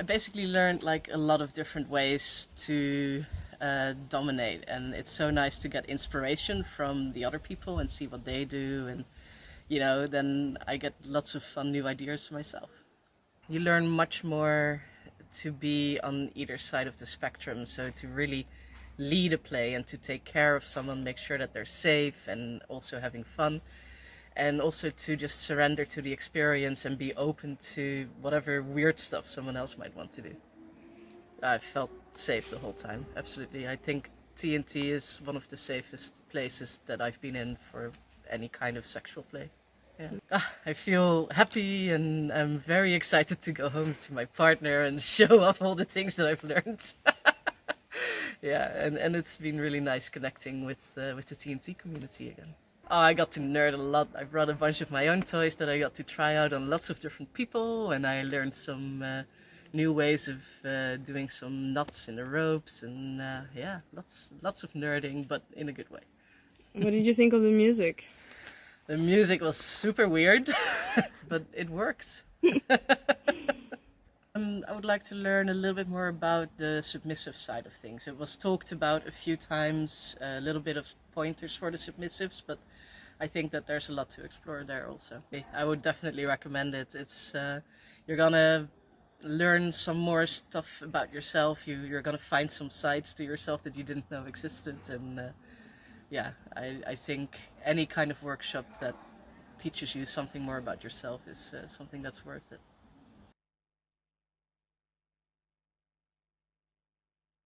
basically learned like a lot of different ways to dominate, and it's so nice to get inspiration from the other people and see what they do, and then I get lots of fun new ideas myself. You learn much more to be on either side of the spectrum, so to really lead a play and to take care of someone, make sure that they're safe and also having fun, and also to just surrender to the experience and be open to whatever weird stuff someone else might want to do. I felt safe the whole time, absolutely. I think TNT is one of the safest places that I've been in for any kind of sexual play. Yeah. I feel happy, and I'm very excited to go home to my partner and show off all the things that I've learned. Yeah, and it's been really nice connecting with the TNT community again. Oh, I got to nerd a lot. I brought a bunch of my own toys that I got to try out on lots of different people, and I learned some new ways of doing some knots in the ropes, and yeah, lots of nerding, but in a good way. What did you think of the music? The music was super weird, but it worked. I would like to learn a little bit more about the submissive side of things. It was talked about a few times, a little bit of pointers for the submissives, but I think that there's a lot to explore there also. I would definitely recommend it. It's you're gonna learn some more stuff about yourself. You're gonna find some sides to yourself that you didn't know existed, and yeah, I think any kind of workshop that teaches you something more about yourself is something that's worth it.